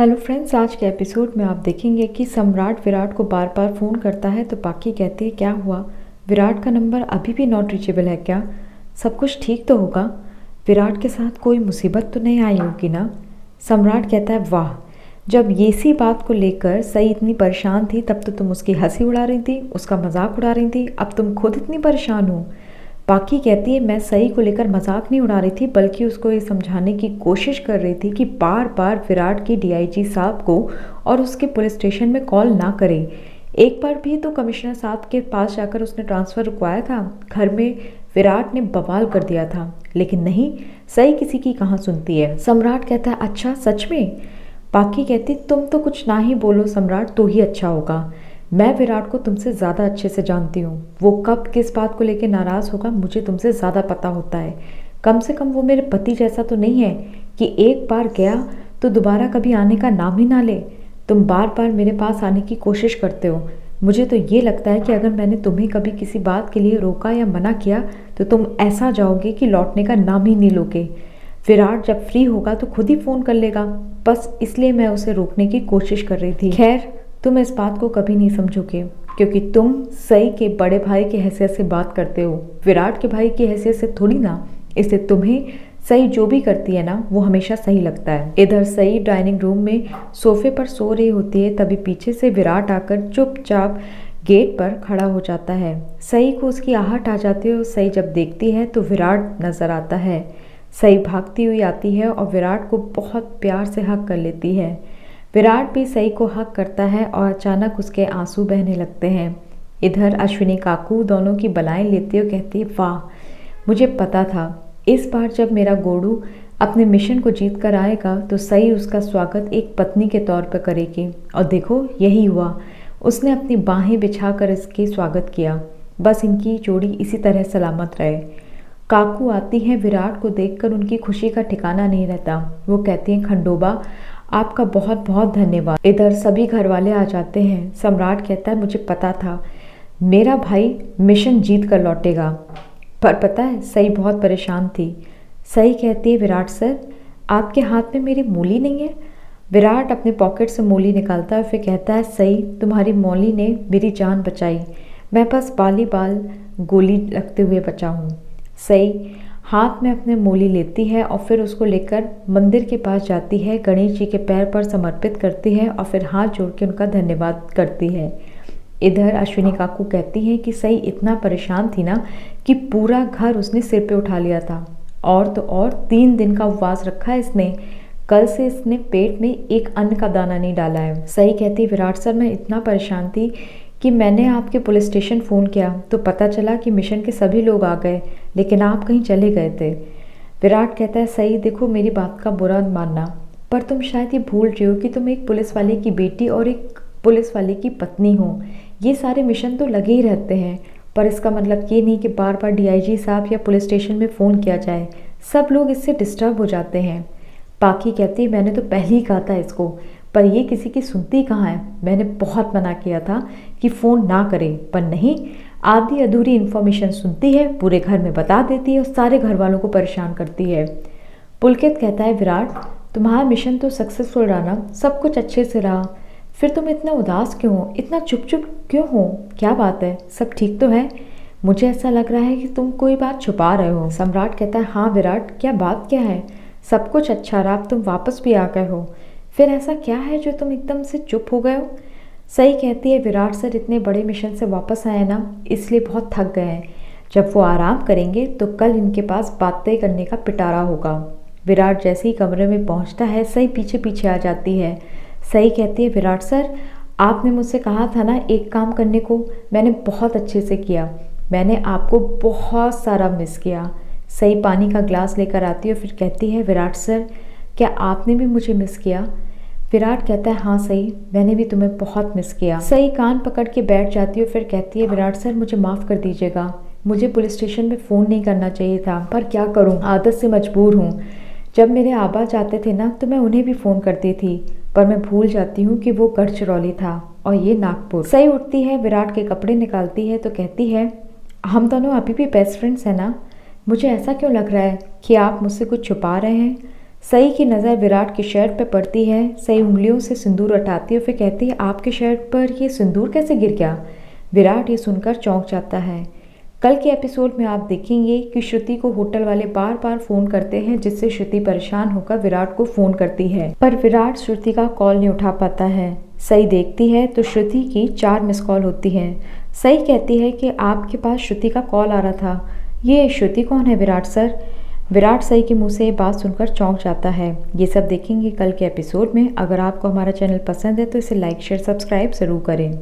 Hello friends, आज के episode में आप देखेंगे कि सम्राट विराट को बार बार फ़ोन करता है तो पाकी कहती है क्या हुआ, विराट का नंबर अभी भी नॉट रीचेबल है क्या, सब कुछ ठीक तो होगा, विराट के साथ कोई मुसीबत तो नहीं आई होगी ना। सम्राट कहता है वाह, जब ये सी बात को लेकर सई इतनी परेशान थी तब तो तुम उसकी हंसी उड़ा रही थी, उसका मजाक उड़ा रही थी, अब तुम खुद इतनी परेशान हो। पाकी कहती है मैं सई को लेकर मजाक नहीं उड़ा रही थी बल्कि उसको ये समझाने की कोशिश कर रही थी कि बार बार विराट की डीआईजी साहब को और उसके पुलिस स्टेशन में कॉल ना करे। एक बार भी तो कमिश्नर साहब के पास जाकर उसने ट्रांसफ़र रुकवाया था, घर में विराट ने बवाल कर दिया था, लेकिन नहीं, सई किसी की कहाँ सुनती है। सम्राट कहता है अच्छा सच में। पाकी कहती तुम तो कुछ ना ही बोलो सम्राट तो ही अच्छा होगा, मैं विराट को तुमसे ज़्यादा अच्छे से जानती हूँ, वो कब किस बात को लेकर नाराज़ होगा मुझे तुमसे ज़्यादा पता होता है। कम से कम वो मेरे पति जैसा तो नहीं है कि एक बार गया तो दोबारा कभी आने का नाम ही ना ले। तुम बार बार मेरे पास आने की कोशिश करते हो, मुझे तो ये लगता है कि अगर मैंने तुम्हें कभी किसी बात के लिए रोका या मना किया तो तुम ऐसा जाओगे कि लौटने का नाम ही नहीं लोगे। विराट जब फ्री होगा तो खुद ही फ़ोन कर लेगा, बस इसलिए मैं उसे रोकने की कोशिश कर रही थी। खैर तुम इस बात को कभी नहीं समझोगे क्योंकि तुम सई के बड़े भाई की हैसियत से बात करते हो, विराट के भाई की हैसियत से थोड़ी ना, इसलिए तुम्हें सई जो भी करती है ना वो हमेशा सही लगता है। इधर सई डाइनिंग रूम में सोफे पर सो रही होती है, तभी पीछे से विराट आकर चुपचाप गेट पर खड़ा हो जाता है। सई को उसकी आहट आ जाती है और सई जब देखती है तो विराट नजर आता है। सई भागती हुई आती है और विराट को बहुत प्यार से हक कर लेती है। विराट भी सई को हक करता है और अचानक उसके आंसू बहने लगते हैं। इधर अश्विनी काकू दोनों की बलाएं लेती हुए कहती है वाह, मुझे पता था इस बार जब मेरा गोडू अपने मिशन को जीत कर आएगा तो सई उसका स्वागत एक पत्नी के तौर पर करेगी, और देखो यही हुआ, उसने अपनी बाहें बिछाकर इसके स्वागत किया। बस इनकी जोड़ी इसी तरह सलामत रहे। काकू आती हैं, विराट को देखकर उनकी खुशी का ठिकाना नहीं रहता। वो कहती हैं खंडोबा आपका बहुत बहुत धन्यवाद। इधर सभी घर वाले आ जाते हैं। सम्राट कहता है मुझे पता था मेरा भाई मिशन जीत कर लौटेगा, पर पता है सई बहुत परेशान थी। सई कहती है विराट सर आपके हाथ में मेरी मूली नहीं है। विराट अपने पॉकेट से मूली निकालता है, फिर कहता है सई तुम्हारी मूली ने मेरी जान बचाई, मैं बस बाली बाल गोली लगते हुए बचा हूँ। सई हाथ में अपने मूली लेती है और फिर उसको लेकर मंदिर के पास जाती है, गणेश जी के पैर पर समर्पित करती है और फिर हाथ जोड़ के उनका धन्यवाद करती है। इधर अश्विनी काकू कहती हैं कि सई इतना परेशान थी ना कि पूरा घर उसने सिर पे उठा लिया था, और तो और 3 दिन का उपवास रखा है इसने, कल से इसने पेट में एक अन्न का दाना नहीं डाला है। सई कहती विराट सर मैं इतना परेशान थी कि मैंने आपके पुलिस स्टेशन फ़ोन किया तो पता चला कि मिशन के सभी लोग आ गए, लेकिन आप कहीं चले गए थे। विराट कहता है सही देखो मेरी बात का बुरा मानना, पर तुम शायद ये भूल रहे हो कि तुम एक पुलिस वाले की बेटी और एक पुलिस वाले की पत्नी हो। ये सारे मिशन तो लगे ही रहते हैं, पर इसका मतलब ये नहीं कि बार बार डीआईजी साहब या पुलिस स्टेशन में फ़ोन किया जाए, सब लोग इससे डिस्टर्ब हो जाते हैं। पाकी कहती है मैंने तो पहले ही कहा था इसको, पर ये किसी की सुनती कहाँ है। मैंने बहुत मना किया था कि फ़ोन ना करे, पर नहीं, आधी अधूरी इन्फॉर्मेशन सुनती है, पूरे घर में बता देती है और सारे घर वालों को परेशान करती है। पुलकित कहता है विराट तुम्हारा मिशन तो सक्सेसफुल रहा ना, सब कुछ अच्छे से रहा, फिर तुम इतना उदास क्यों हो, इतना चुप चुप क्यों हो, क्या बात है, सब ठीक तो है? मुझे ऐसा लग रहा है कि तुम कोई बात छुपा रहे हो। सम्राट कहता है हाँ विराट, क्या बात क्या है, सब कुछ अच्छा रहा, अब तुम वापस भी आ गए हो, फिर ऐसा क्या है जो तुम एकदम से चुप हो गए हो? सही कहती है विराट सर इतने बड़े मिशन से वापस आए ना, इसलिए बहुत थक गए हैं, जब वो आराम करेंगे तो कल इनके पास बातें करने का पिटारा होगा। विराट जैसे ही कमरे में पहुंचता है सही पीछे पीछे आ जाती है। सही कहती है विराट सर आपने मुझसे कहा था ना एक काम करने को, मैंने बहुत अच्छे से किया, मैंने आपको बहुत सारा मिस किया। सही पानी का ग्लास लेकर आती है और फिर कहती है विराट सर क्या आपने भी मुझे मिस किया? विराट कहता है हाँ सही, मैंने भी तुम्हें बहुत मिस किया। सही कान पकड़ के बैठ जाती है और फिर कहती है विराट सर मुझे माफ़ कर दीजिएगा, मुझे पुलिस स्टेशन में फ़ोन नहीं करना चाहिए था, पर क्या करूँ, आदत से मजबूर हूँ। जब मेरे आबा जाते थे ना तो मैं उन्हें भी फ़ोन करती थी, पर मैं भूल जाती हूँ कि वो गढ़चिरौली था और ये नागपुर। सही उठती है, विराट के कपड़े निकालती है तो कहती है हम दोनों अभी भी बेस्ट फ्रेंड्स हैं ना, मुझे ऐसा क्यों लग रहा है कि आप मुझसे कुछ छुपा रहे हैं? सई की नज़र विराट की शर्ट पर पड़ती है। सई उंगलियों से सिंदूर हटाती है, फिर कहती है आपके शर्ट पर ये सिंदूर कैसे गिर गया। विराट ये सुनकर चौंक जाता है। कल के एपिसोड में आप देखेंगे कि श्रुति को होटल वाले बार बार फ़ोन करते हैं, जिससे श्रुति परेशान होकर विराट को फ़ोन करती है, पर विराट श्रुति का कॉल नहीं उठा पाता है। सई देखती है तो श्रुति की 4 मिस कॉल होती हैं। सई कहती है कि आपके पास श्रुति का कॉल आ रहा था। ये श्रुति कौन है विराट सर? विराट सई के मुंह से ये बात सुनकर चौंक जाता है। ये सब देखेंगे कल के एपिसोड में। अगर आपको हमारा चैनल पसंद है तो इसे लाइक शेयर सब्सक्राइब ज़रूर करें।